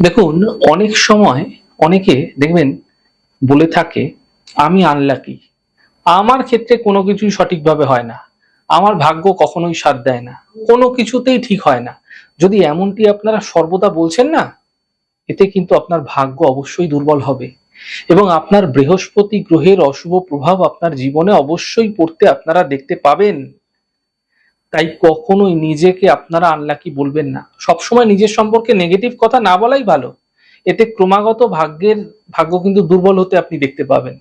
দেখুন, অনেক সময় অনেকে দেখবেন বলে থাকে, "আমি আনলাকি। আমার ক্ষেত্রে কোনো কিছুই সঠিকভাবে হয় না। আমার ভাগ্য কখনোই সাথ দেয় না। কোনো কিছুতেই ঠিক হয় না।" যদি এমনটি আপনারা সর্বদা বলছেন না, এতে কিন্তু আপনার ভাগ্য অবশ্যই দুর্বল হবে এবং আপনার বৃহস্পতি গ্রহের অশুভ প্রভাব আপনার জীবনে অবশ্যই পড়তে আপনারা দেখতে পাবেন। তাই কখনোই নিজেকে আপনারা আনলাকি বলবেন না। সবসময় নিজের সম্পর্কে নেগেটিভ কথা না বলাই ভালো। এতে ক্রমাগত ভাগ্য কিন্তু দুর্বল হতে আপনি দেখতে পাবেন।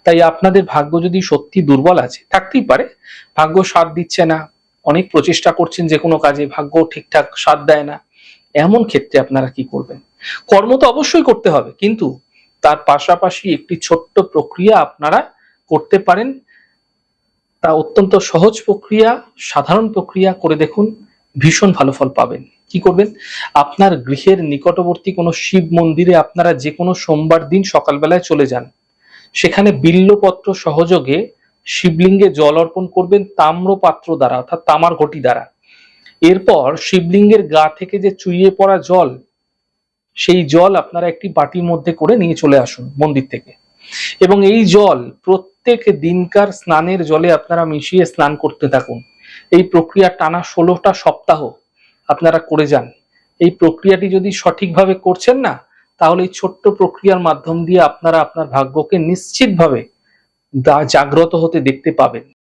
তাই আপনাদের ভাগ্য যদি সত্যি দুর্বল আছে, থাকতেই পারে। ভাগ্য সাথ দিচ্ছে না, অনেক প্রচেষ্টা করছেন যেকোনো কাজে, ভাগ্য ঠিকঠাক সাথ দেয় না। এমন ক্ষেত্রে আপনারা কি করবেন? কর্ম তো অবশ্যই করতে হবে, কিন্তু তার পাশাপাশি একটি ছোট্ট প্রক্রিয়া আপনারা করতে পারেন। তা অত্যন্ত সহজ প্রক্রিয়া, সাধারণ প্রক্রিয়া করে দেখুন, ভীষণ ভালো ফল পাবেন। কি করবেন? আপনার গৃহের নিকটবর্তী কোনো শিব মন্দিরে আপনারা যেকোনো সোমবার দিন সকালবেলায় চলে যান। সেখানে বিল্বপত্র সহযোগে শিবলিঙ্গে জল অর্পণ করবেন তাম্রপাত্র দ্বারা, অর্থাৎ তামার ঘটি দ্বারা। এরপর শিবলিঙ্গের গা থেকে যে চুইয়ে পড়া জল, সেই জল আপনারা একটি বাটির মধ্যে করে নিয়ে চলে আসুন মন্দির থেকে, এবং এই জল প্রত্যেক দিনকার স্নানের জলে আপনারা মিশিয়ে স্নান করতে থাকুন। এই প্রক্রিয়া টানা ১৬টা সপ্তাহ আপনারা করে যান। এই প্রক্রিয়াটি যদি সঠিকভাবে করছেন না, তাহলে এই ছোট্ট প্রক্রিয়ার মাধ্যম দিয়ে আপনারা আপনার ভাগ্যকে নিশ্চিতভাবে জাগ্রত হতে দেখতে পাবেন।